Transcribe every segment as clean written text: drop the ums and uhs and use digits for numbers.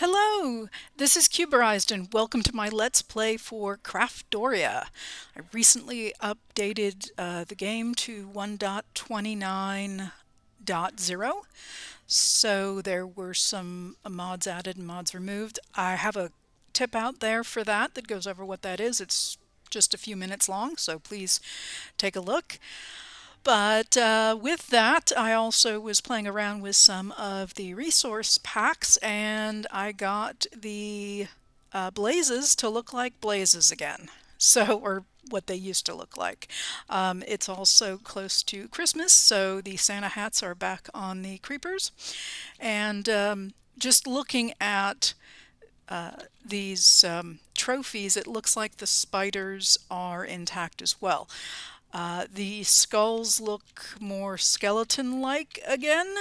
Hello, this is Cuberized and welcome to my Let's Play for Craftoria. I recently updated the game to 1.29.0, so there were some mods added and mods removed. I have a tip out there for that goes over what that is. It's just a few minutes long, so please take a look. But with that, I also was playing around with some of the resource packs, and I got the blazes to look like blazes again. So, or what they used to look like. It's also close to Christmas, so the Santa hats are back on the creepers. And just looking at these trophies, it looks like the spiders are intact as well. The skulls look more skeleton-like again.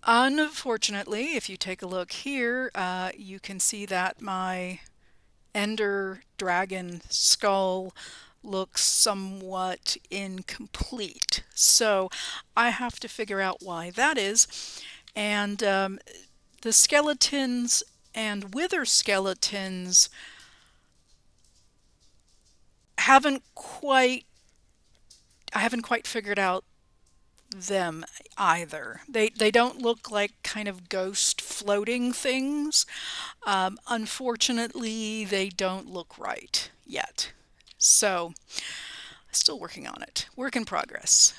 Unfortunately, if you take a look here, you can see that my Enderdragon skull looks somewhat incomplete. So I have to figure out why that is. And the skeletons and wither skeletons haven't quite I haven't quite figured out them either. They don't look like kind of ghost floating things. Unfortunately, they don't look right yet. So, still working on it. Work in progress.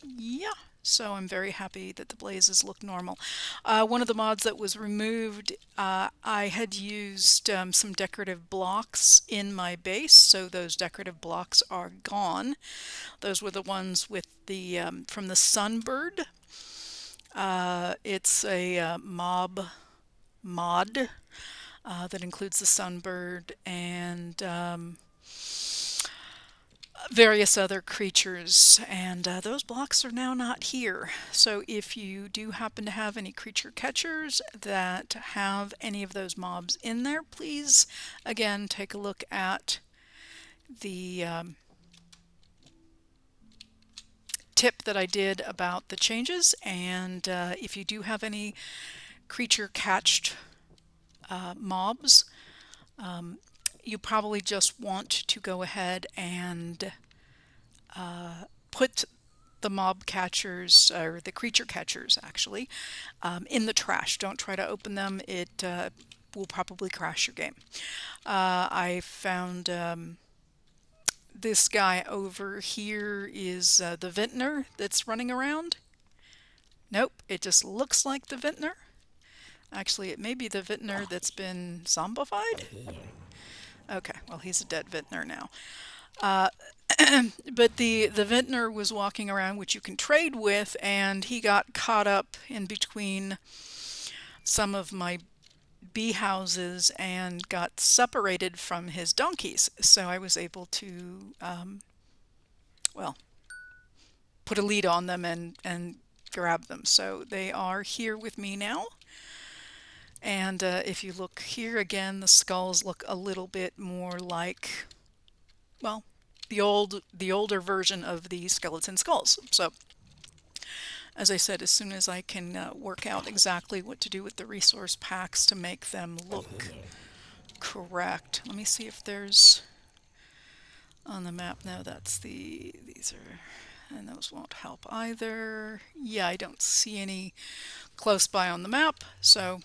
Yeah, so I'm very happy that the blazes look normal. One of the mods that was removed, I had used some decorative blocks in my base, so those decorative blocks are gone. Those were the ones with the from the Sunbird. It's a mob mod that includes the Sunbird and various other creatures, and those blocks are now not here. So if you do happen to have any creature catchers that have any of those mobs in there, please again take a look at the tip that I did about the changes, and if you do have any creature catched mobs, you probably just want to go ahead and put the mob catchers, or the creature catchers actually, in the trash. Don't try to open them. It will probably crash your game. I found this guy over here is the vintner that's running around. Nope, it just looks like the vintner. Actually, it may be the vintner that's been zombified. Okay, well, he's a dead vintner now. But the vintner was walking around, which you can trade with, and he got caught up in between some of my bee houses and got separated from his donkeys. So I was able to, well, put a lead on them and grab them. So they are here with me now. And if you look here again, the skulls look a little bit more like, well, the older version of the skeleton skulls. So, as I said, as soon as I can work out exactly what to do with the resource packs to make them look correct. Let me see if there's on the map. No, that's these are, and those won't help either. Yeah, I don't see any close by on the map, so,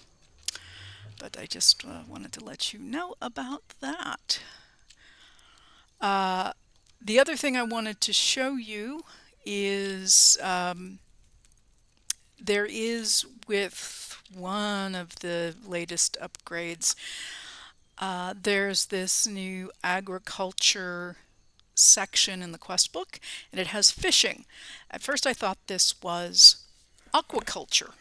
but I just wanted to let you know about that. The other thing I wanted to show you is there is, with one of the latest upgrades, there's this new agriculture section in the quest book, and it has fishing. At first I thought this was aquaculture,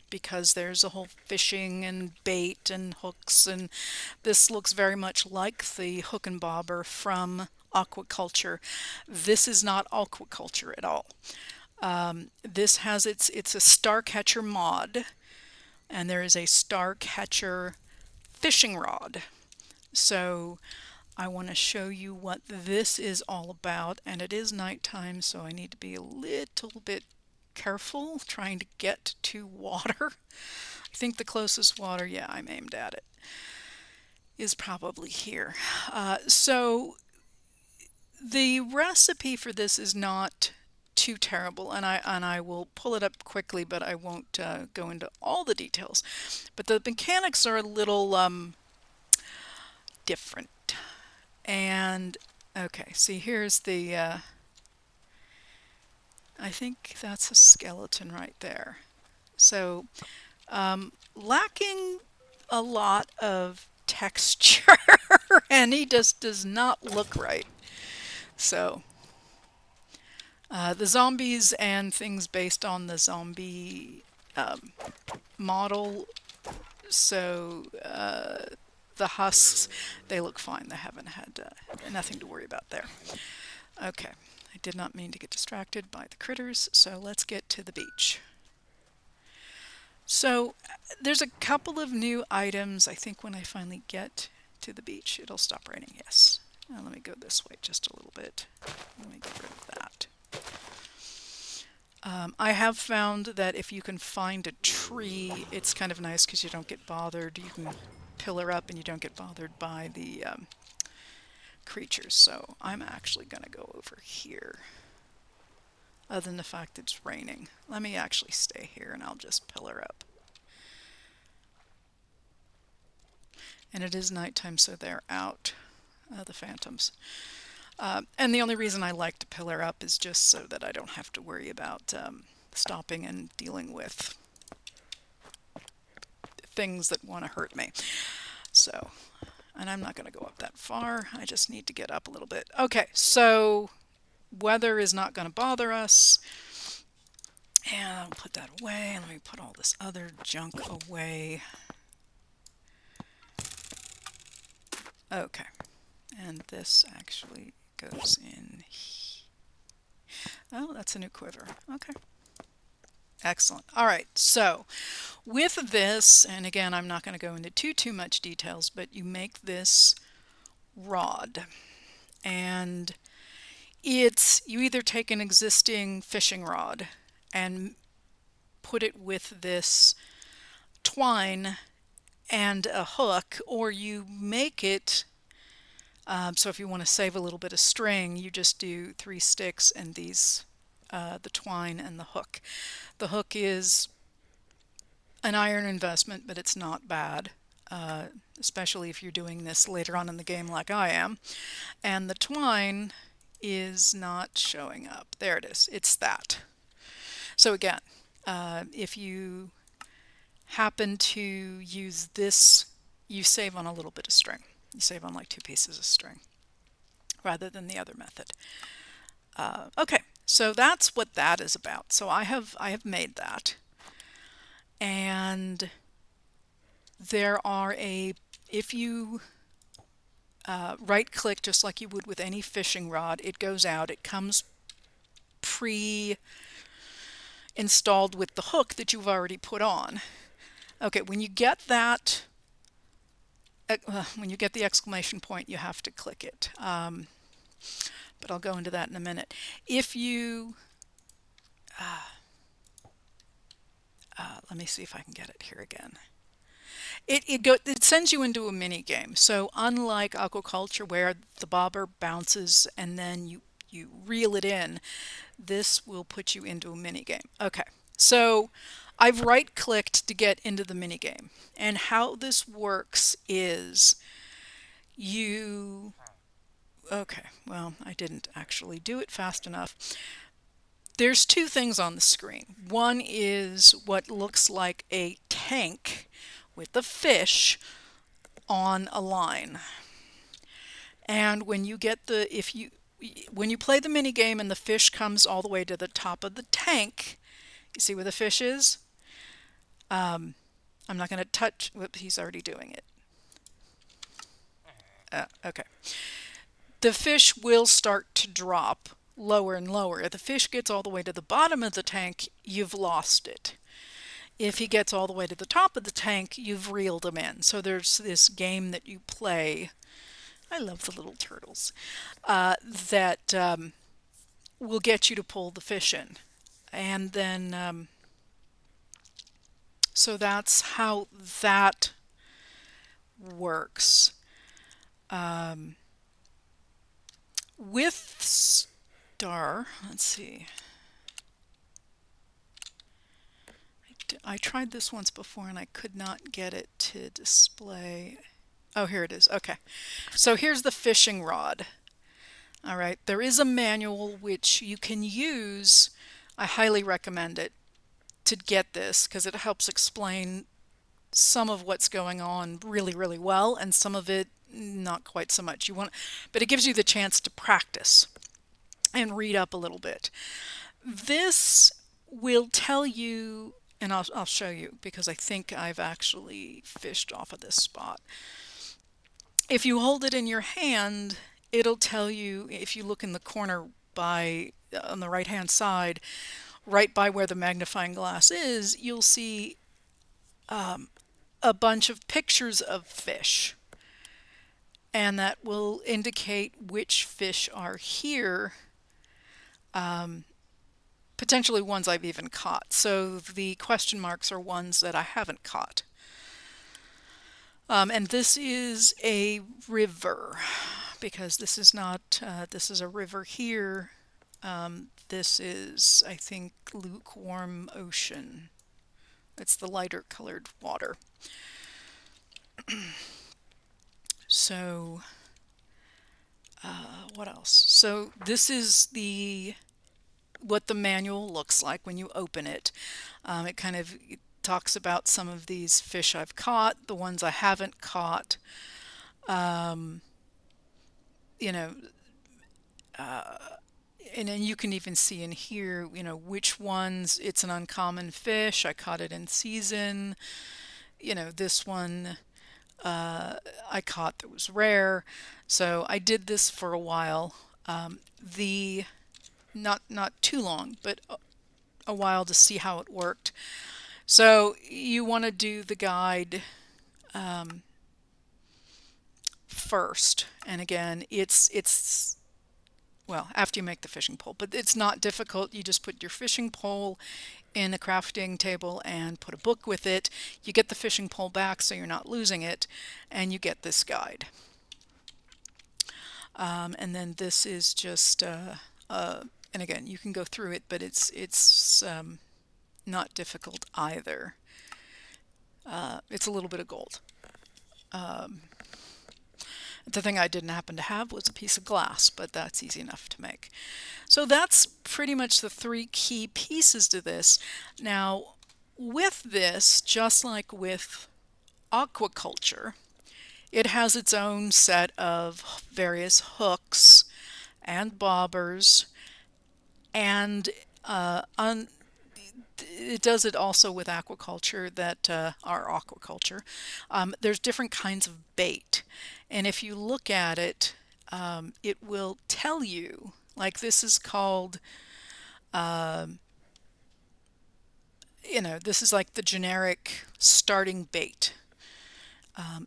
because there's a whole fishing and bait and hooks, and this looks very much like the hook and bobber from aquaculture. This is not aquaculture at all. This has it's a Starcatcher mod, and there is a Starcatcher fishing rod. So I want to show you what this is all about, and it is nighttime, so I need to be a little bit careful trying to get to water. I think the closest water, yeah, I'm aimed at it, is probably here. So the recipe for this is not too terrible, and I will pull it up quickly, but I won't go into all the details. But the mechanics are a little different. And okay, see here's the I think that's a skeleton right there. So lacking a lot of texture, and he just does not look right. So the zombies and things based on the zombie model, so the husks, they look fine. They haven't had nothing to worry about there. Okay, I did not mean to get distracted by the critters, so let's get to the beach. So there's a couple of new items. I think when I finally get to the beach, it'll stop raining. Yes. Now let me go this way just a little bit. Let me get rid of that. I have found that if you can find a tree, it's kind of nice because you don't get bothered. You can pillar up and you don't get bothered by the creatures. So I'm actually going to go over here. Other than the fact that it's raining. Let me actually stay here and I'll just pillar up. And it is nighttime, so they're out, the phantoms. And the only reason I like to pillar up is just so that I don't have to worry about stopping and dealing with things that want to hurt me. So, and I'm not going to go up that far. I just need to get up a little bit. Okay, so weather is not going to bother us. And I'll put that away. Let me put all this other junk away. Okay, and this actually goes in. Oh, that's a new quiver. Okay. Excellent. All right, so with this, and again, I'm not going to go into too much details, but you make this rod. And it's, you either take an existing fishing rod and put it with this twine and a hook, or you make it so if you want to save a little bit of string, you just do 3 sticks and these the twine and the hook. The hook is an iron investment, but it's not bad, especially if you're doing this later on in the game like I am. And the twine is not showing up. There it is. It's that. So again, if you happen to use this, you save on a little bit of string. You save on like 2 pieces of string rather than the other method. Okay, so that's what that is about. So I have made that, and there are if you right click just like you would with any fishing rod, it goes out. It comes pre-installed with the hook that you've already put on. Okay, when you get that, when you get the exclamation point, you have to click it. But I'll go into that in a minute. If you, let me see if I can get it here again. It sends you into a mini game. So unlike aquaculture where the bobber bounces and then you reel it in, this will put you into a mini game. Okay, so I've right-clicked to get into the mini game, and how this works is you. Okay, well, I didn't actually do it fast enough. There's 2 things on the screen. One is what looks like a tank with a fish on a line. And when you get when you play the mini game and the fish comes all the way to the top of the tank, you see where the fish is? I'm not going to touch. Whoops, he's already doing it. Okay. The fish will start to drop lower and lower. If the fish gets all the way to the bottom of the tank, you've lost it. If he gets all the way to the top of the tank, you've reeled him in. So there's this game that you play. I love the little turtles. That will get you to pull the fish in. And then, so that's how that works. Um, with Star, let's see. I tried this once before and I could not get it to display. Oh, here it is. Okay. So here's the fishing rod. All right. There is a manual which you can use. I highly recommend it to get this because it helps explain some of what's going on really, really well, and some of it not quite so much. But it gives you the chance to practice and read up a little bit. This will tell you, and I'll show you because I think I've actually fished off of this spot. If you hold it in your hand, it'll tell you, if you look in the corner on the right hand side, right by where the magnifying glass is, you'll see a bunch of pictures of fish. And that will indicate which fish are here, potentially ones I've even caught. So the question marks are ones that I haven't caught. And this is a river, because this is not, this is a river here. This is, I think, lukewarm ocean. It's the lighter colored water. So, what else? So this is what the manual looks like when you open it. It talks about some of these fish I've caught, the ones I haven't caught. You know, and then you can even see in here, which ones it's an uncommon fish. I caught it in season. This one I caught that was rare. So I did this for a while. Not too long, but a while to see how it worked. So you want to do the guide first, and again, it's well, after you make the fishing pole, but it's not difficult. You just put your fishing pole in a crafting table and put a book with it. You get the fishing pole back so you're not losing it, and you get this guide. And then this is just, and again, you can go through it, but it's not difficult either. It's a little bit of gold. The thing I didn't happen to have was a piece of glass, but that's easy enough to make. So that's pretty much the three key pieces to this. Now, with this, just like with aquaculture, it has its own set of various hooks and bobbers, and it does it also with aquaculture that our aquaculture. There's different kinds of bait, and if you look at it, it will tell you, like this is called, this is like the generic starting bait,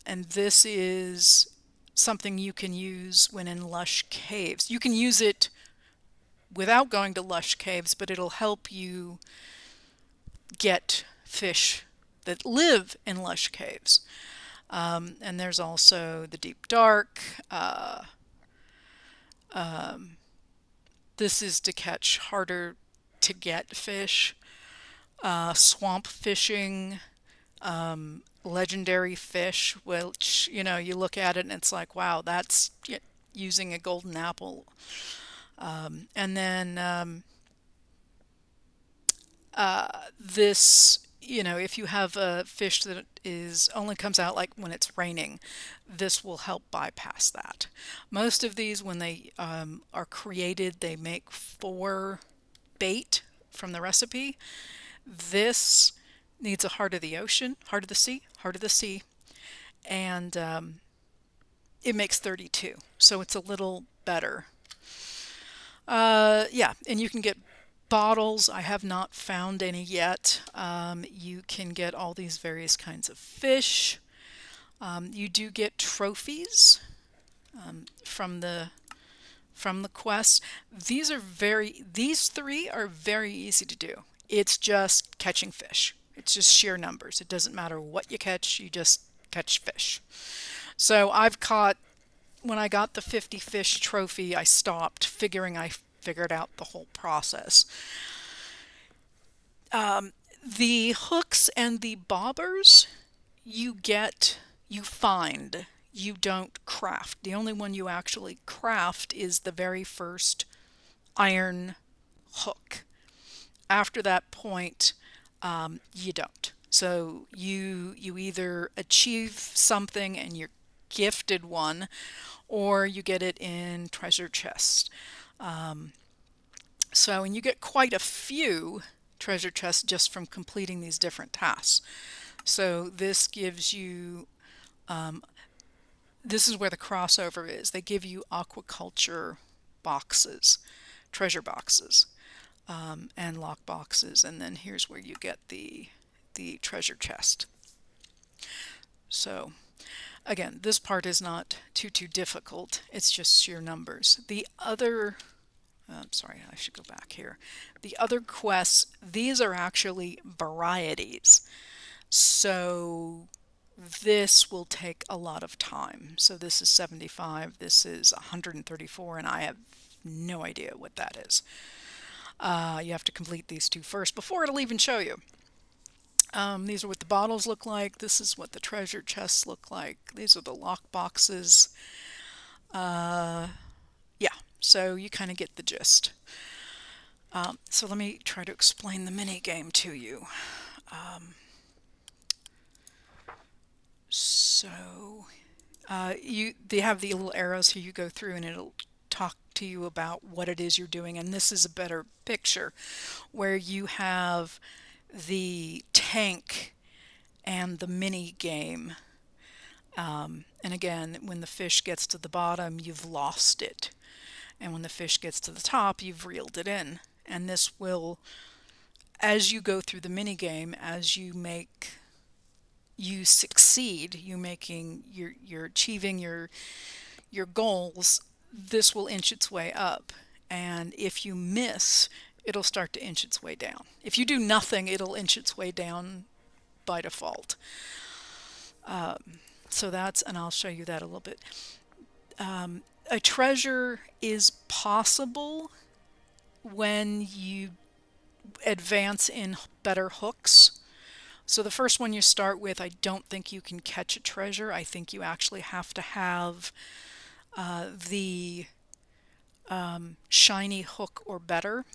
and this is something you can use when in lush caves. You can use it without going to lush caves, but it'll help you get fish that live in lush caves. And there's also the deep dark. This is to catch harder to get fish. Swamp fishing, legendary fish, which, you look at it and it's like, wow, that's using a golden apple. And then this, if you have a fish that only comes out like when it's raining, this will help bypass that. Most of these, when they are created, they make 4 bait from the recipe. This needs a heart of the ocean, heart of the sea, and it makes 32, so it's a little better. Yeah, and you can get bottles. I have not found any yet. You can get all these various kinds of fish. You do get trophies from the from the quest. These three are very easy to do. It's just catching fish. It's just sheer numbers. It doesn't matter what you catch, you just catch fish. So I've caught, when I got the 50 fish trophy, I stopped figuring I figured out the whole process. The hooks and the bobbers you find, you don't craft. The only one you actually craft is the very first iron hook. After that point, you don't. So you either achieve something and you're gifted one, or you get it in treasure chests. And you get quite a few treasure chests just from completing these different tasks. So this gives you, this is where the crossover is. They give you aquaculture boxes, treasure boxes, and lock boxes, and then here's where you get the treasure chest. So again, this part is not too difficult. It's just sheer numbers. The other, sorry, I should go back here. The other quests, these are actually varieties. So this will take a lot of time. So this is 75, this is 134, and I have no idea what that is. You have to complete these two first before it'll even show you. These are what the bottles look like. This is what the treasure chests look like. These are the lock boxes. Yeah, so you kind of get the gist. So let me try to explain the mini game to you. They have the little arrows here you go through, and it'll talk to you about what it is you're doing. And this is a better picture where you have the tank and the mini game. And again, when the fish gets to the bottom, you've lost it. And when the fish gets to the top, you've reeled it in. And this will, as you go through the mini game, as you succeed, you're achieving your goals, this will inch its way up. And if you miss, it'll start to inch its way down. If you do nothing, it'll inch its way down by default. So that's, and I'll show you that a little bit. A treasure is possible when you advance in better hooks. So the first one you start with, I don't think you can catch a treasure. I think you actually have to have the shiny hook or better.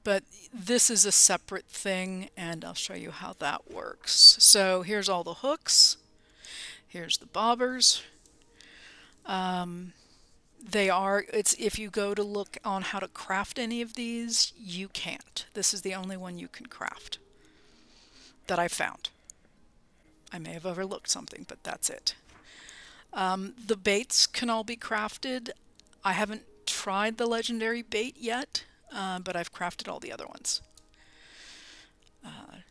But this is a separate thing, and I'll show you how that works. So here's all the hooks. Here's the bobbers. If you go to look on how to craft any of these, you can't. This is the only one you can craft that I found. I may have overlooked something, but that's it. The baits can all be crafted. I haven't tried the legendary bait yet, but I've crafted all the other ones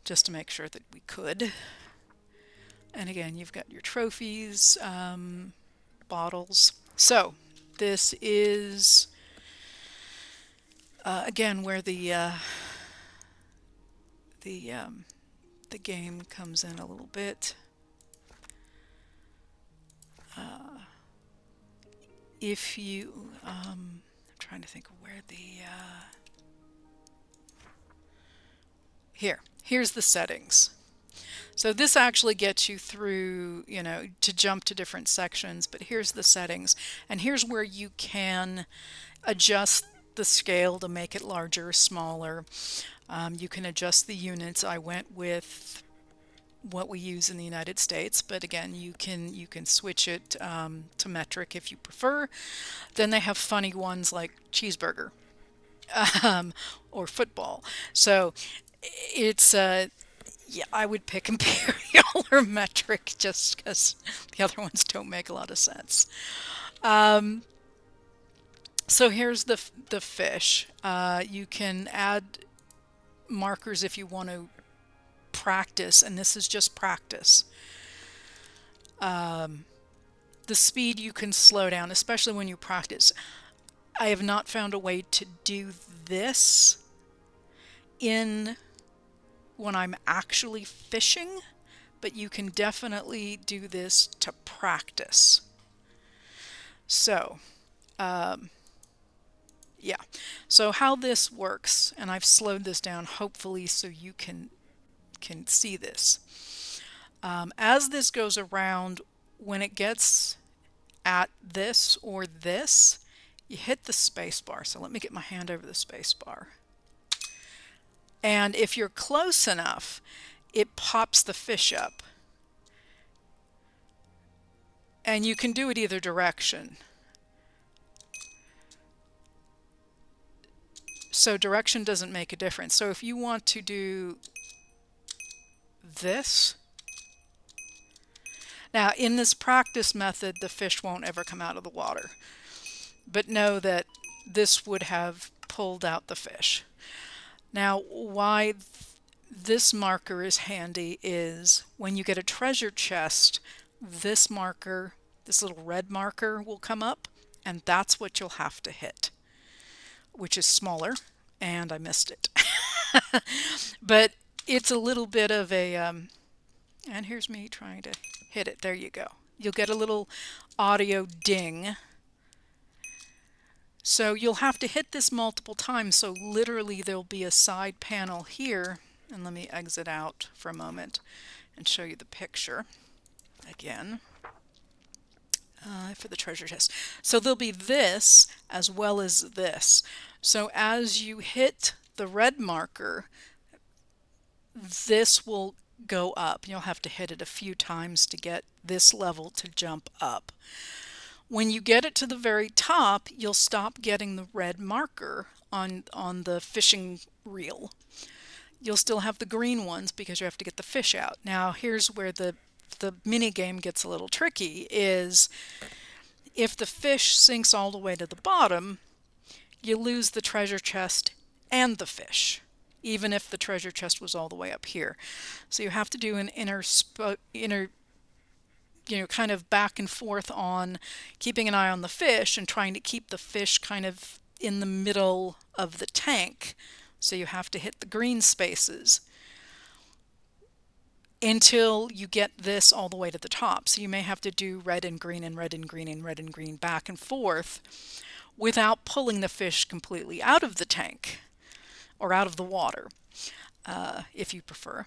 just to make sure that we could. And again, you've got your trophies, bottles. So this is again where the game comes in a little bit. If you, I'm trying to think of where here's the settings. So this actually gets you through, to jump to different sections, but here's the settings, and here's where you can adjust the scale to make it larger or smaller. You can adjust the units. I went with what we use in the United States, but again, you can switch it to metric if you prefer. Then they have funny ones like cheeseburger or football. So it's yeah, I would pick imperial or metric just because the other ones don't make a lot of sense. So here's the fish. You can add markers if you want to practice, and this is just practice. The the speed you can slow down, especially when you practice. I have not found a way to do this in when I'm actually fishing, but you can definitely do this to practice. So, yeah. So how this works, and I've slowed this down hopefully so you can see this. As this goes around, when it gets at this or this, you hit the space bar. So let me get my hand over the space bar. And if you're close enough, it pops the fish up. And you can do it either direction. So direction doesn't make a difference. So if you want to do this, now in this practice method, the fish won't ever come out of the water. But know that this would have pulled out the fish. Now, why this marker is handy is when you get a treasure chest, this marker, this little red marker will come up, and that's what you'll have to hit, which is smaller, and I missed it. But it's a little bit of a, and here's me trying to hit it. There you go. You'll get a little audio ding. So you'll have to hit this multiple times. So literally there'll be a side panel here. And let me exit out for a moment and show you the picture again for the treasure chest. So there'll be this as well as this. So as you hit the red marker, this will go up. You'll have to hit it a few times to get this level to jump up. When you get it to the very top, you'll stop getting the red marker on the fishing reel. You'll still have the green ones because you have to get the fish out. Now here's where the mini game gets a little tricky, is if the fish sinks all the way to the bottom, you lose the treasure chest and the fish, even if the treasure chest was all the way up here. So you have to do an inner kind of back and forth on keeping an eye on the fish and trying to keep the fish kind of in the middle of the tank. So you have to hit the green spaces until you get this all the way to the top. So you may have to do red and green and red and green and red and green back and forth without pulling the fish completely out of the tank or out of the water, if you prefer.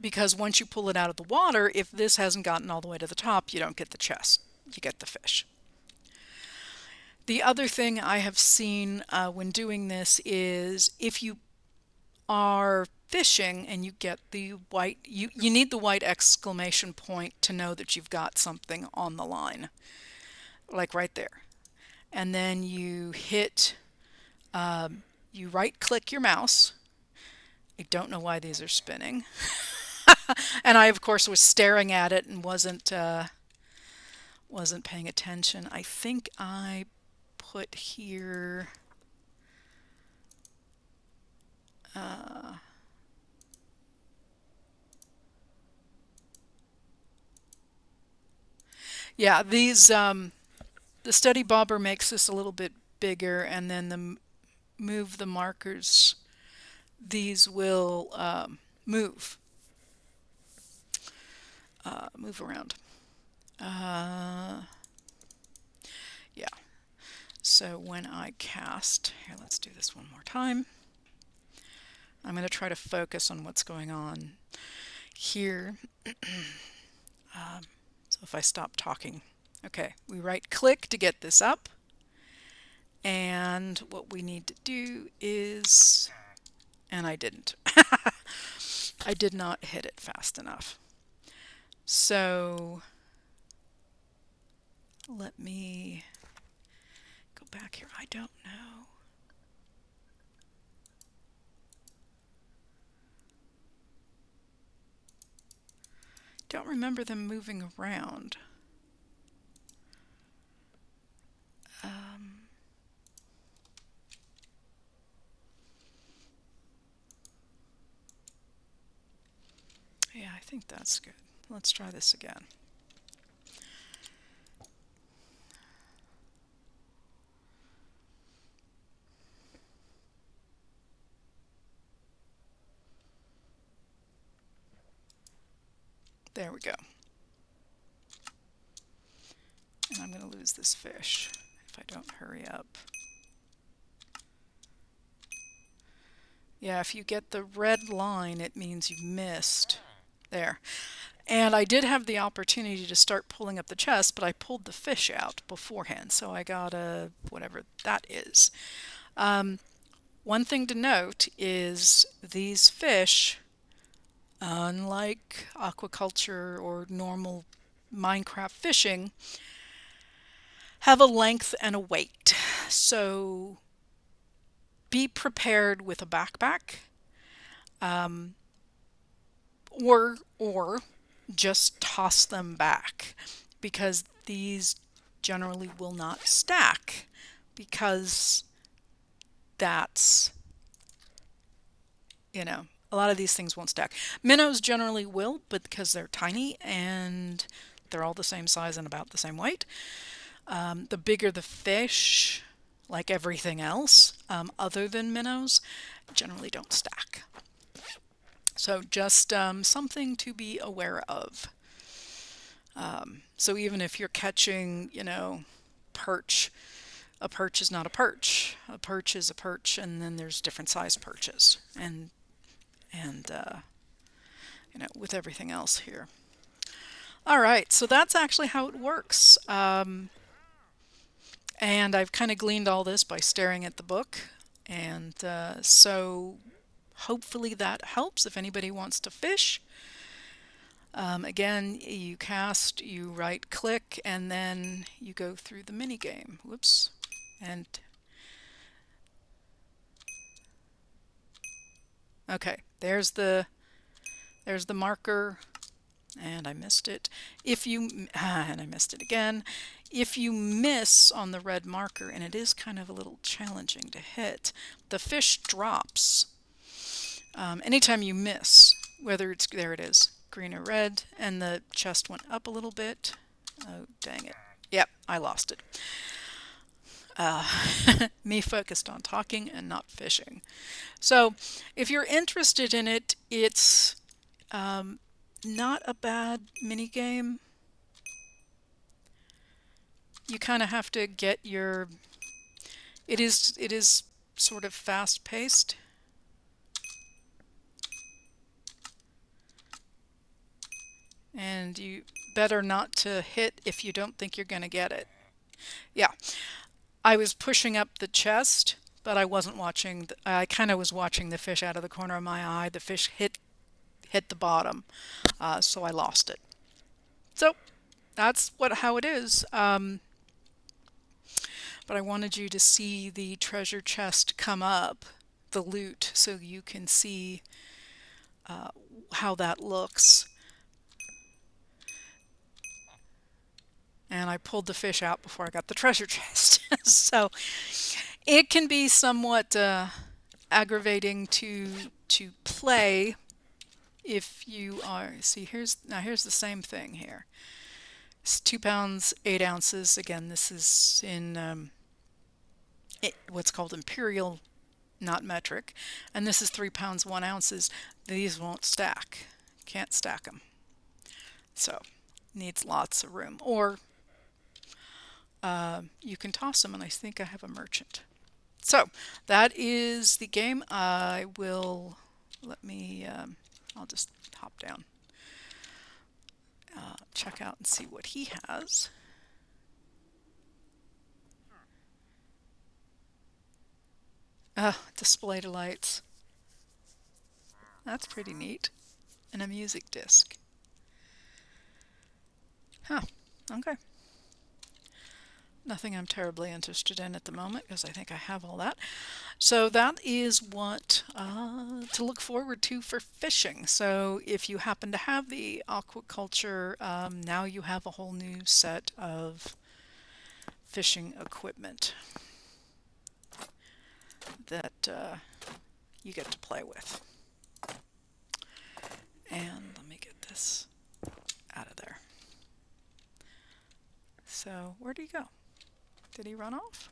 Because once you pull it out of the water, if this hasn't gotten all the way to the top, you don't get the chest, you get the fish. The other thing I have seen when doing this is if you are fishing and you get the white, you need the white exclamation point to know that you've got something on the line, like right there. And then you hit, you right click your mouse. I don't know why these are spinning. And I, of course, was staring at it and wasn't paying attention. I think I put here... yeah, these, the Steady Bobber makes this a little bit bigger, and then the move the markers, these will move around. Yeah. So when I cast, here, let's do this one more time. I'm going to try to focus on what's going on here. So if I stop talking, okay, we right click to get this up. And what we need to do is, and I didn't. I did not hit it fast enough. So let me go back here. I don't know. Don't remember them moving around. Yeah, I think that's good. Let's try this again. There we go. And I'm going to lose this fish if I don't hurry up. Yeah, if you get the red line, it means you missed. There. And I did have the opportunity to start pulling up the chest, but I pulled the fish out beforehand, so I got a whatever that is. One thing to note is these fish, unlike aquaculture or normal Minecraft fishing, have a length and a weight. So be prepared with a backpack, or just toss them back, because these generally will not stack, because that's, a lot of these things won't stack. Minnows generally will, but because they're tiny and they're all the same size and about the same weight. The bigger the fish, like everything else, other than minnows, generally don't stack. So just something to be aware of. So even if you're catching, perch, a perch is not a perch. A perch is a perch, and then there's different size perches, and with everything else here. All right, so that's actually how it works. And I've kind of gleaned all this by staring at the book, and so hopefully that helps if anybody wants to fish. Again, you cast, you right click, and then you go through the mini game. Whoops. And okay, there's the marker, and I missed it. And I missed it again. If you miss on the red marker, and it is kind of a little challenging to hit, the fish drops. Anytime you miss, whether it's, there it is, green or red, and the chest went up a little bit. Oh, dang it. Yep, I lost it. Me focused on talking and not fishing. So if you're interested in it, it's not a bad mini game. You kind of have to get your... It is sort of fast-paced. And you better not to hit if you don't think you're going to get it. Yeah, I was pushing up the chest, but I wasn't watching. I kind of was watching the fish out of the corner of my eye. The fish hit the bottom, so I lost it. So that's how it is. But I wanted you to see the treasure chest come up, the loot, so you can see how that looks. And I pulled the fish out before I got the treasure chest. So it can be somewhat aggravating to play if you are... See, here's the same thing here. It's 2 pounds 8 ounces. Again, this is in what's called imperial, not metric. And this is 3 pounds 1 ounces. These won't stack. Can't stack them. So needs lots of room. Or you can toss them, and I think I have a merchant. So that is the game. I will I'll just hop down, check out and see what he has. Display lights. That's pretty neat. And a music disc. Huh, okay. Nothing I'm terribly interested in at the moment, because I think I have all that. So that is what to look forward to for fishing. So if you happen to have the aquaculture, now you have a whole new set of fishing equipment that you get to play with. And let me get this out of there. So where'd he go? Did he run off?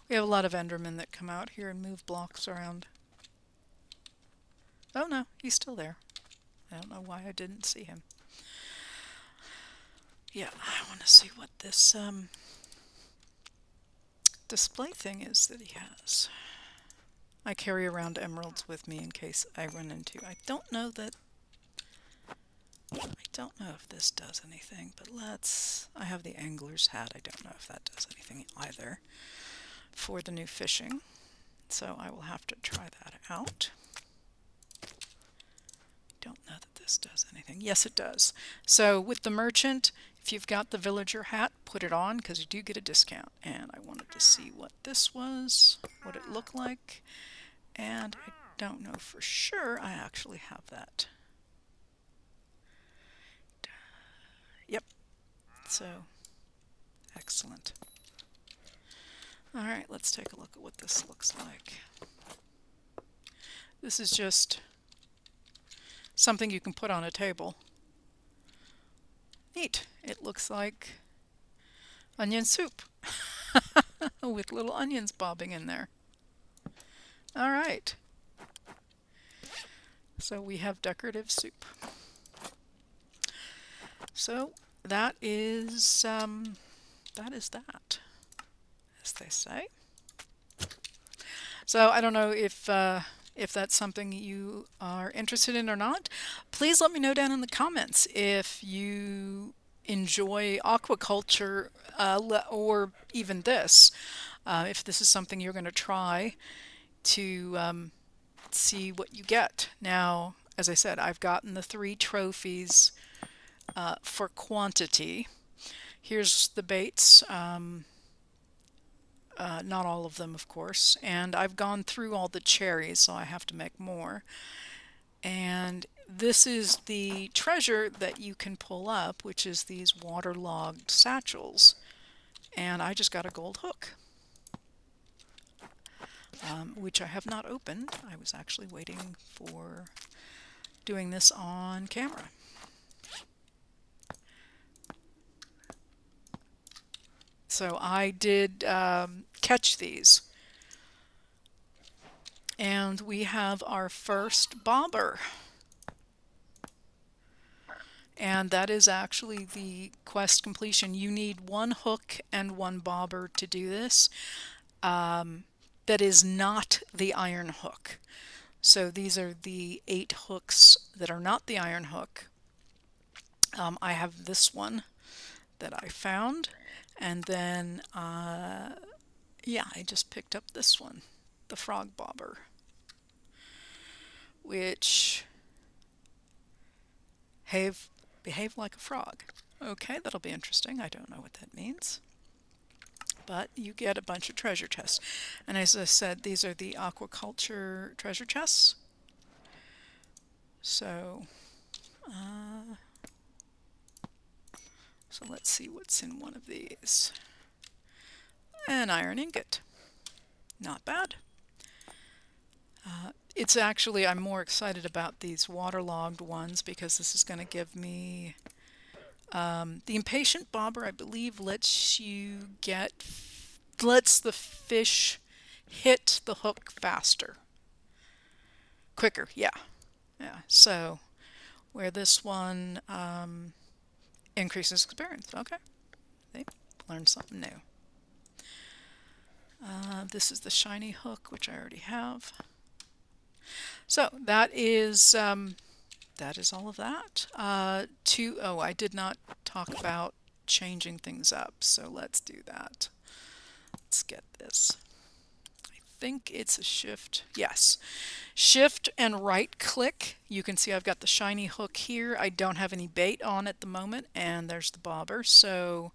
We have a lot of Endermen that come out here and move blocks around. Oh no, he's still there. I don't know why I didn't see him. Yeah, I want to see what this display thing is that he has. I carry around emeralds with me in case I run into. I don't know if this does anything, but I have the angler's hat. I don't know if that does anything either for the new fishing. So I will have to try that out. Don't know that this does anything. Yes, it does. So with the merchant, if you've got the villager hat, put it on because you do get a discount. And I wanted to see what this was, what it looked like. And I don't know for sure I actually have that. Yep. So, excellent. Alright, let's take a look at what this looks like. This is just something you can put on a table. Neat. It looks like onion soup with little onions bobbing in there. Alright. So we have decorative soup. So that is that, as they say. So I don't know if that's something you are interested in or not. Please let me know down in the comments if you enjoy aquaculture or even this. If this is something you're going to try to see what you get. Now, as I said, I've gotten the 3 trophies for quantity. Here's the baits. Not all of them, of course. And I've gone through all the cherries, so I have to make more. And this is the treasure that you can pull up, which is these waterlogged satchels. And I just got a gold hook, which I have not opened. I was actually waiting for doing this on camera. So I did catch these. And we have our first bobber. And that is actually the quest completion. You need 1 hook and 1 bobber to do this. That is not the iron hook. So these are the 8 hooks that are not the iron hook. I have this one that I found. And then, yeah, I just picked up this one, the frog bobber, which behave like a frog. Okay, that'll be interesting. I don't know what that means. But you get a bunch of treasure chests. And as I said, these are the aquaculture treasure chests. So let's see what's in one of these. An iron ingot. Not bad. It's actually, I'm more excited about these waterlogged ones because this is going to give me the impatient bobber, I believe, lets the fish hit the hook faster. Quicker, yeah. So where this one increases experience. Okay. They learned something new. This is the shiny hook, which I already have. So that is all of that. I did not talk about changing things up, so let's do that. Let's get this. I think it's a shift. Yes. Shift and right click. You can see I've got the shiny hook here. I don't have any bait on at the moment, and there's the bobber. So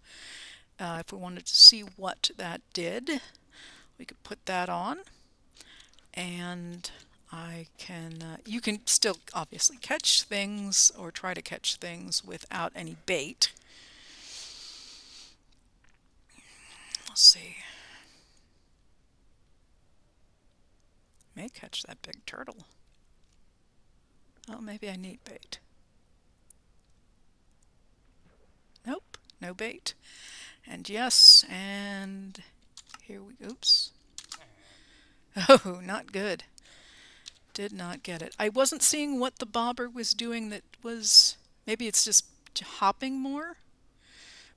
if we wanted to see what that did, we could put that on, and you can still obviously catch things or try to catch things without any bait. Let's see. May catch that big turtle. Oh, maybe I need bait. Nope, no bait. And yes, and here we, oops. Oh, not good. Did not get it. I wasn't seeing what the bobber was doing that was, maybe it's just hopping more,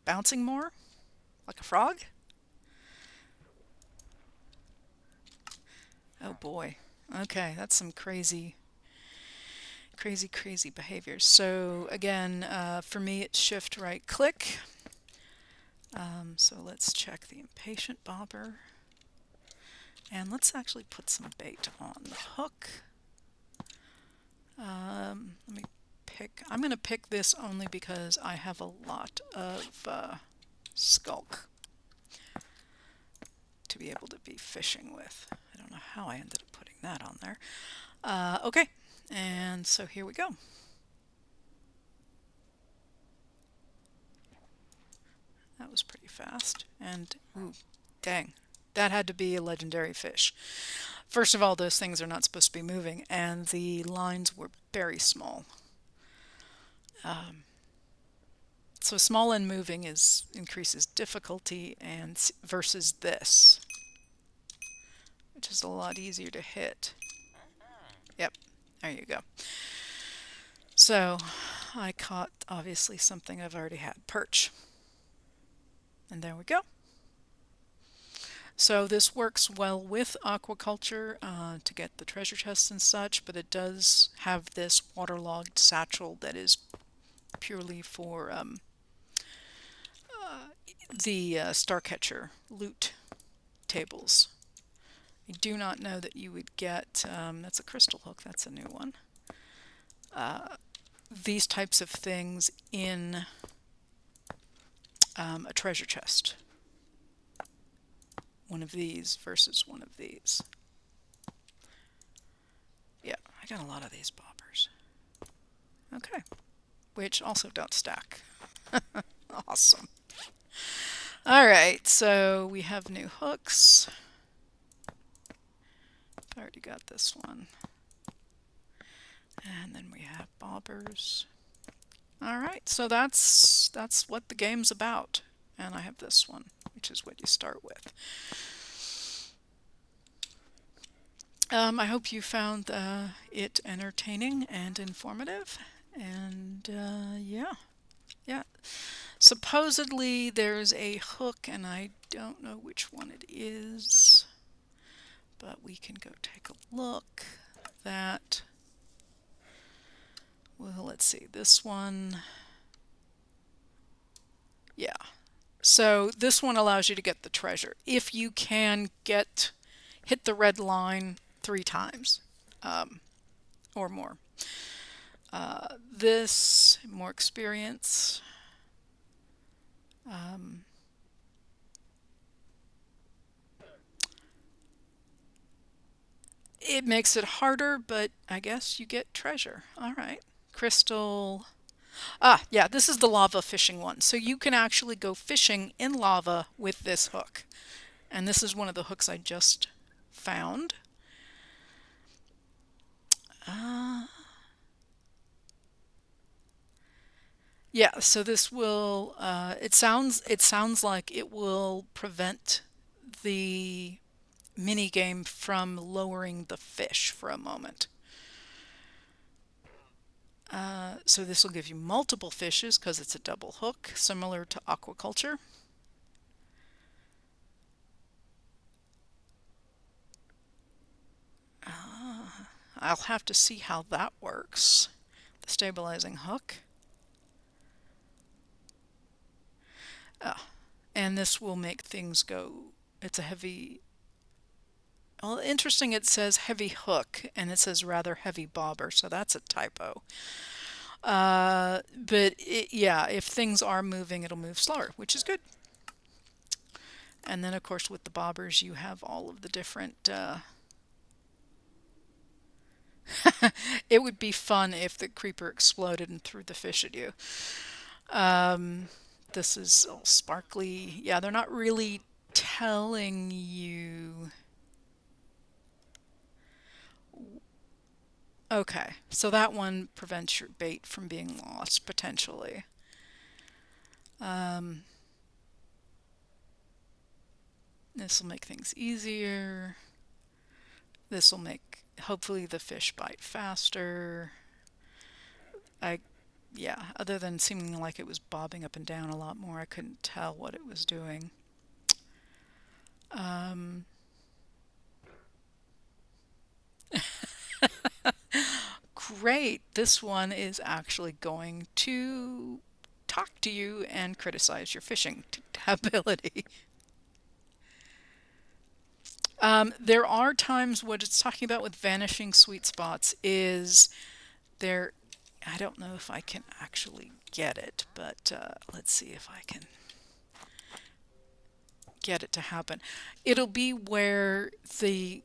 bouncing more, like a frog? Oh boy. Okay, that's some crazy, crazy, crazy behavior. So again, for me, it's shift right click. So let's check the impatient bobber. And let's actually put some bait on the hook. Let me pick, I'm going to pick this only because I have a lot of skulk to be able to be fishing with. I don't know how I ended up putting that on there. Okay, and so here we go. That was pretty fast. And, ooh, dang, that had to be a legendary fish. First of all, those things are not supposed to be moving, and the lines were very small. So small and moving increases difficulty and versus this, which is a lot easier to hit. Yep, there you go. So I caught obviously something I've already had, perch. And there we go. So this works well with aquaculture to get the treasure chests and such, but it does have this waterlogged satchel that is purely for the Starcatcher loot tables. I do not know that you would get, that's a crystal hook, that's a new one, these types of things in a treasure chest. One of these versus one of these. Yeah, I got a lot of these bobbers. Okay, which also don't stack. Awesome. All right, so we have new hooks. I already got this one. And then we have bobbers. All right, so that's what the game's about. And I have this one, which is what you start with. I hope you found it entertaining and informative. And yeah. Supposedly there's a hook, and I don't know which one it is, but we can go take a look. That, well, let's see, this one, yeah. So this one allows you to get the treasure if you can hit the red line 3 times or more. This, more experience. It makes it harder, but I guess you get treasure. All right. Crystal. Ah, yeah, this is the lava fishing one. So you can actually go fishing in lava with this hook. And this is one of the hooks I just found. Yeah, so this will, it sounds like it will prevent the mini game from lowering the fish for a moment. So this will give you multiple fishes because it's a double hook, similar to aquaculture. I'll have to see how that works. The stabilizing hook. And this will make things go, it's a heavy, well, interesting, it says heavy hook and it says rather heavy bobber, so that's a typo. But yeah, if things are moving, it'll move slower, which is good. And then, of course, with the bobbers, you have all of the different. It would be fun if the creeper exploded and threw the fish at you. This is all sparkly. Yeah, they're not really telling you. Okay, so that one prevents your bait from being lost potentially. This will make things easier. This will make hopefully the fish bite faster. I, yeah, other than seeming like it was bobbing up and down a lot more, I couldn't tell what it was doing. Um, Great. This one is actually going to talk to you and criticize your fishing ability. There are times what it's talking about with vanishing sweet spots is there. I don't know if I can actually get it, but let's see if I can get it to happen. It'll be where the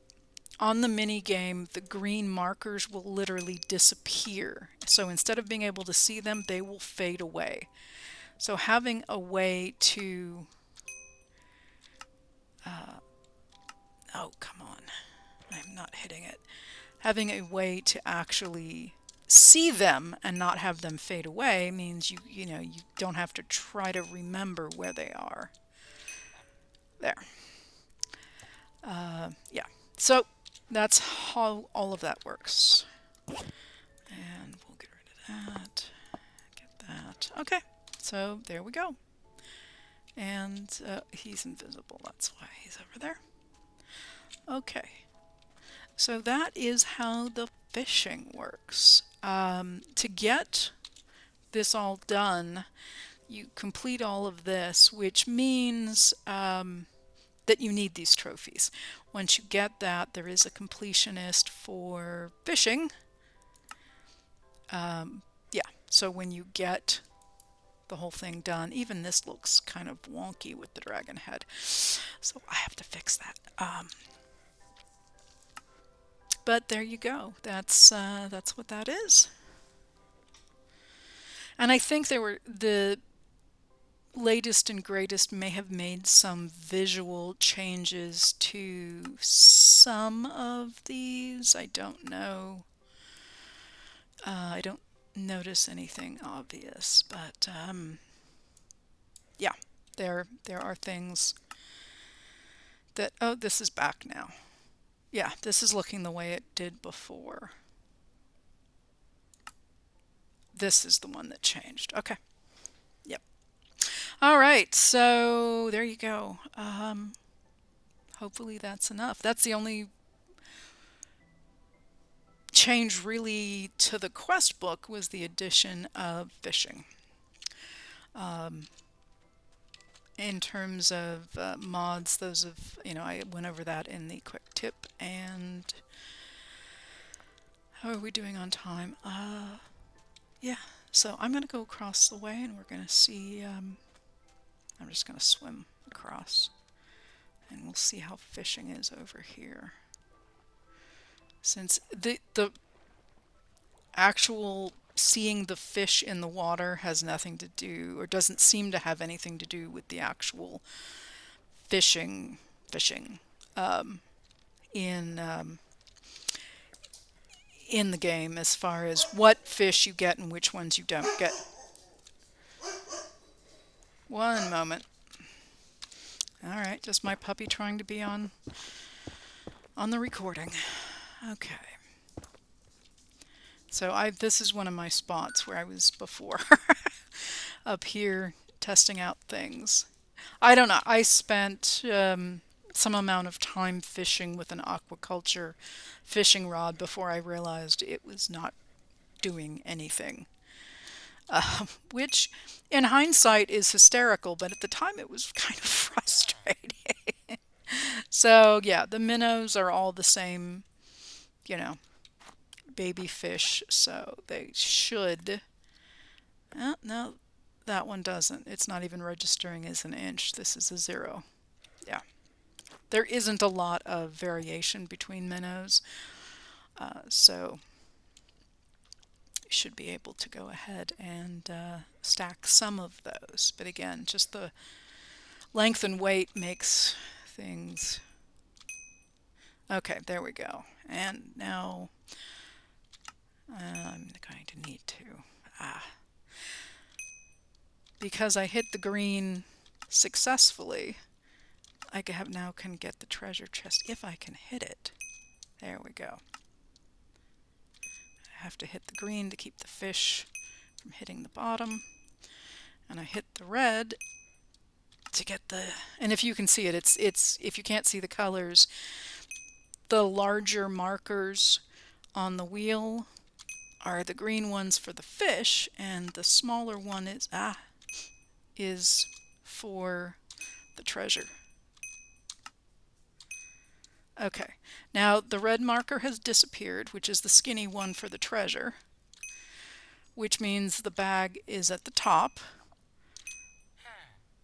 on the mini game, the green markers will literally disappear. So instead of being able to see them, they will fade away. So having a way to, oh, come on, I'm not hitting it. Having a way to actually see them and not have them fade away means you don't have to try to remember where they are. There. Yeah. So that's how all of that works. And we'll get rid of that. Get that. Okay. So there we go. And he's invisible. That's why he's over there. Okay. So that is how the fishing works. To get this all done, you complete all of this, which means that you need these trophies. Once you get that, there is a completionist for fishing. Yeah, so when you get the whole thing done, even this looks kind of wonky with the dragon head, so I have to fix that. But there you go. That's what that is. And I think the latest and greatest may have made some visual changes to some of these. I don't know. I don't notice anything obvious, but yeah, there are things that, oh, this is back now. Yeah, this is looking the way it did before. This is the one that changed. Okay. Yep. All right, so there you go. Hopefully that's enough. That's the only change really to the quest book was the addition of fishing. In terms of mods, those of, I went over that in the quick tip. And how are we doing on time? Yeah, so I'm going to go across the way and we're going to see, I'm just going to swim across and we'll see how fishing is over here. Since the actual seeing the fish in the water has nothing to do, or doesn't seem to have anything to do with the actual fishing in in the game, as far as what fish you get and which ones you don't get. One moment. All right, just my puppy trying to be on the recording. Okay. So this is one of my spots where I was before, up here testing out things. I don't know. I spent some amount of time fishing with an aquaculture fishing rod before I realized it was not doing anything. Which, in hindsight, is hysterical, but at the time it was kind of frustrating. So, yeah, the minnows are all the same, baby fish, so they should. No, that one doesn't. It's not even registering as an inch. This is a 0. Yeah. There isn't a lot of variation between minnows, so you should be able to go ahead and stack some of those. But again, just the length and weight makes things... Okay, there we go. And now I'm going to need to... Because I hit the green successfully, I now can get the treasure chest if I can hit it. There we go. have to hit the green to keep the fish from hitting the bottom, and I hit the red to get the, and if you can see it, it's if you can't see the colors, the larger markers on the wheel are the green ones for the fish, and the smaller one is for the treasure. Okay, now the red marker has disappeared, which is the skinny one for the treasure, which means the bag is at the top.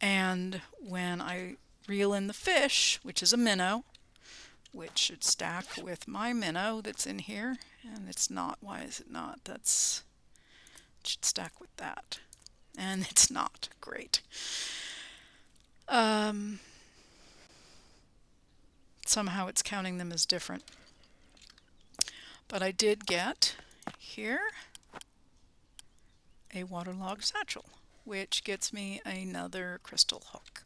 And when I reel in the fish, which is a minnow, which should stack with my minnow that's in here, and it's not. Why is it not? It should stack with that, and it's not. Great. Somehow it's counting them as different. But I did get here a waterlogged satchel, which gets me another crystal hook.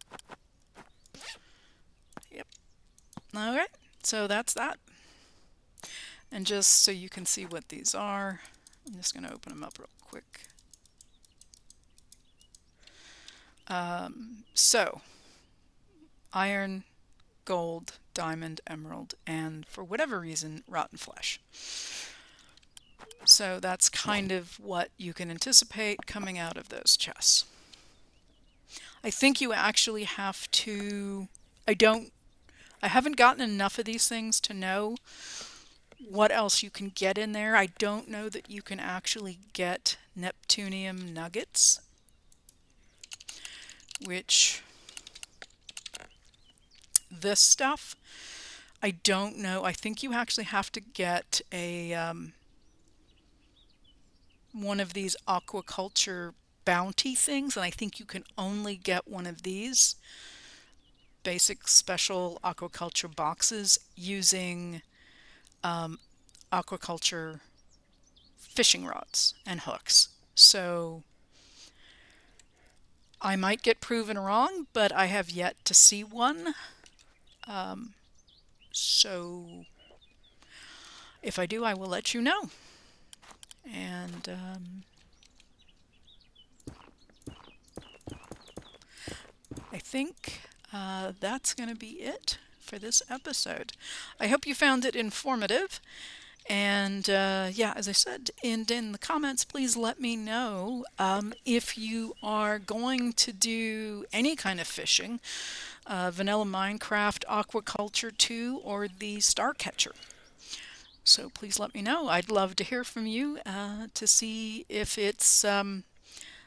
Yep. Alright, so that's that. And just so you can see what these are, I'm just going to open them up real quick. So, iron, gold, diamond, emerald, and for whatever reason, rotten flesh. So that's kind of what you can anticipate coming out of those chests. I think you actually have to, I haven't gotten enough of these things to know what else you can get in there. I don't know that you can actually get Neptunium nuggets, which this stuff, I don't know. I think you actually have to get a one of these aquaculture bounty things, and I think you can only get one of these basic special aquaculture boxes using aquaculture fishing rods and hooks. So I might get proven wrong, but I have yet to see one. So if I do, I will let you know. And I think that's going to be it for this episode. I hope you found it informative. And yeah, as I said, in the comments, please let me know if you are going to do any kind of fishing, vanilla Minecraft, aquaculture 2, or the Starcatcher. So please let me know. I'd love to hear from you to see if it's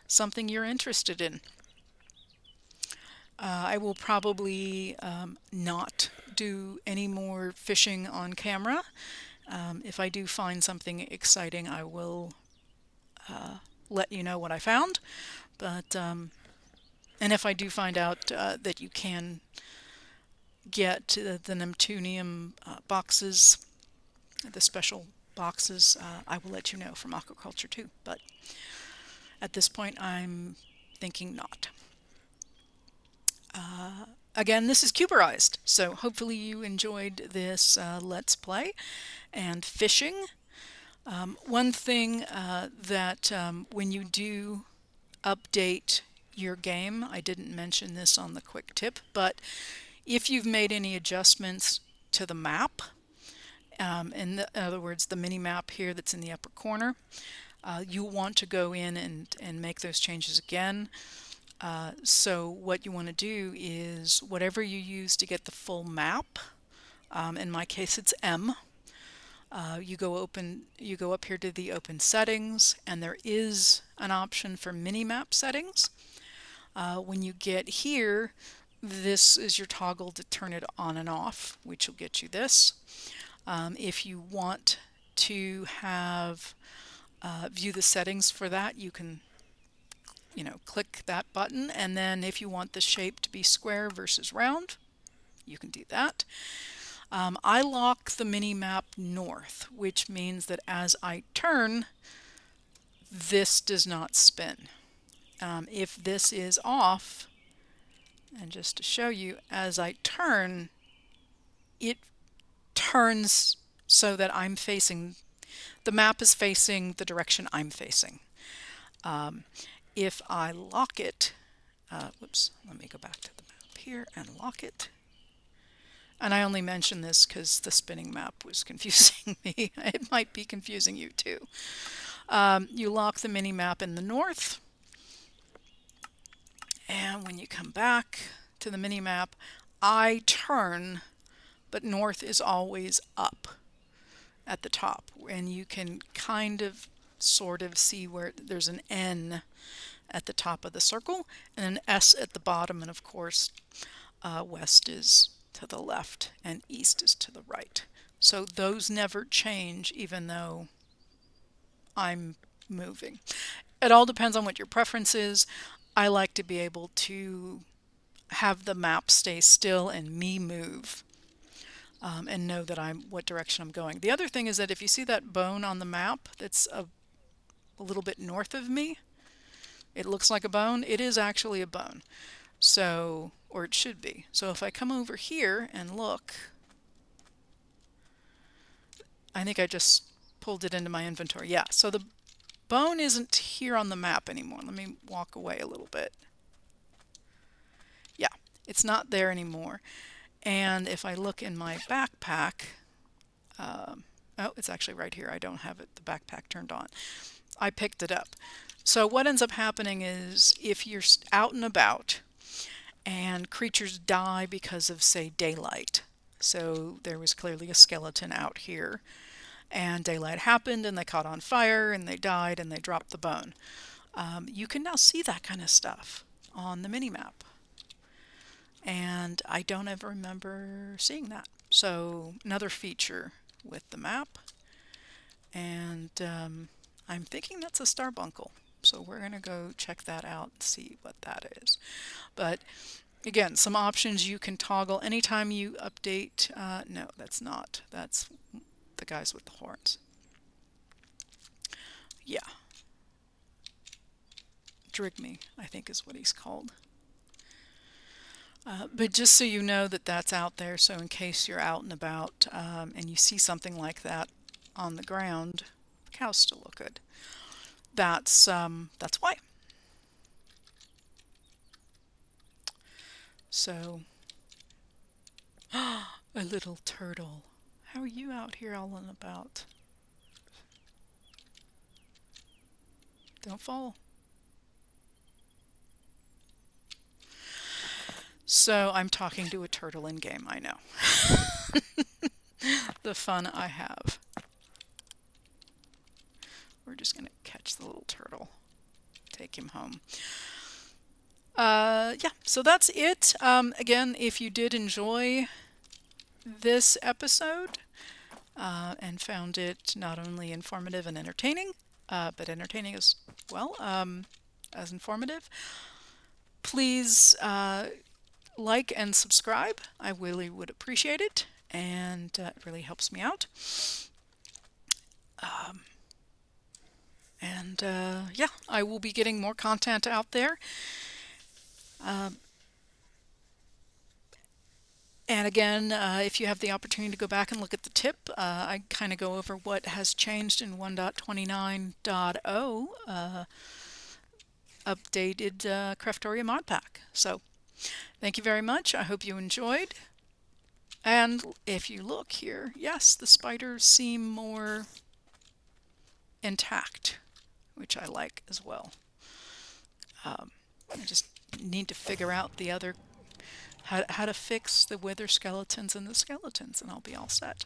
something you're interested in. I will probably not do any more fishing on camera. If I do find something exciting, I will let you know what I found. But and if I do find out that you can get the Neptunium boxes, the special boxes, I will let you know from Aquaculture 2. But at this point, I'm thinking not. Again, this is Cuberized, so hopefully you enjoyed this Let's Play and fishing. One thing that when you do update your game, I didn't mention this on the quick tip, but if you've made any adjustments to the map, in other words, the mini map here that's in the upper corner, you want to go in and make those changes again. So what you want to do is whatever you use to get the full map, in my case it's M, you go up here to the open settings, and there is an option for mini map settings. When you get here, this is your toggle to turn it on and off, which will get you this. If you want to have view the settings for that, you can click that button, and then if you want the shape to be square versus round, you can do that. I lock the mini map north, which means that as I turn, this does not spin. If this is off, and just to show you, as I turn, it turns so that I'm facing the map is facing the direction I'm facing. If I lock it, whoops, let me go back to the map here and lock it. And I only mention this because the spinning map was confusing me. It might be confusing you too. You lock the mini map in the north, and when you come back to the mini map, I turn, but north is always up at the top, and you can kind of sort of see where there's an N at the top of the circle and an S at the bottom, and of course west is to the left and east is to the right. So those never change even though I'm moving. It all depends on what your preference is. I like to be able to have the map stay still and me move, and know that what direction I'm going. The other thing is that if you see that bone on the map that's a little bit north of me, it looks like a bone. It is actually a bone. So, or it should be. So if I come over here and look, I think I just pulled it into my inventory. Yeah, so the bone isn't here on the map anymore. Let me walk away a little bit. Yeah, it's not there anymore. And if I look in my backpack, oh, it's actually right here. I don't have the backpack turned on. I picked it up. So what ends up happening is if you're out and about and creatures die because of, say, daylight. So there was clearly a skeleton out here, and daylight happened and they caught on fire and they died and they dropped the bone. You can now see that kind of stuff on the mini-map. And I don't ever remember seeing that. So another feature with the map. And I'm thinking that's a starbuncle. So we're going to go check that out and see what that is. But again, some options you can toggle anytime you update. No, that's not. That's the guys with the horns. Yeah. Drigme, I think is what he's called. But just so you know that that's out there, so in case you're out and about and you see something like that on the ground, the cows still look good. That's why. So, a little turtle. How are you out here all and about? Don't fall. So I'm talking to a turtle in game, I know. The fun I have. We're just going to catch the little turtle, take him home. Yeah, so that's it. Again, if you did enjoy this episode and found it not only informative and entertaining, but entertaining as well as informative, please like and subscribe. I really would appreciate it, and it really helps me out. Yeah, I will be getting more content out there. And again, if you have the opportunity to go back and look at the tip, I kind of go over what has changed in 1.29.0 updated Craftoria mod pack. So thank you very much. I hope you enjoyed. And if you look here, yes, the spiders seem more intact, which I like as well. I just need to figure out the other how to fix the wither skeletons and the skeletons, and I'll be all set.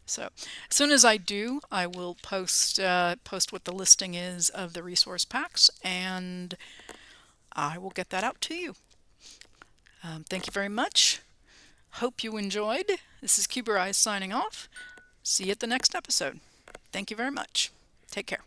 So as soon as I do, I will post what the listing is of the resource packs, and I will get that out to you. Thank you very much. Hope you enjoyed. This is Cuberized signing off. See you at the next episode. Thank you very much. Take care.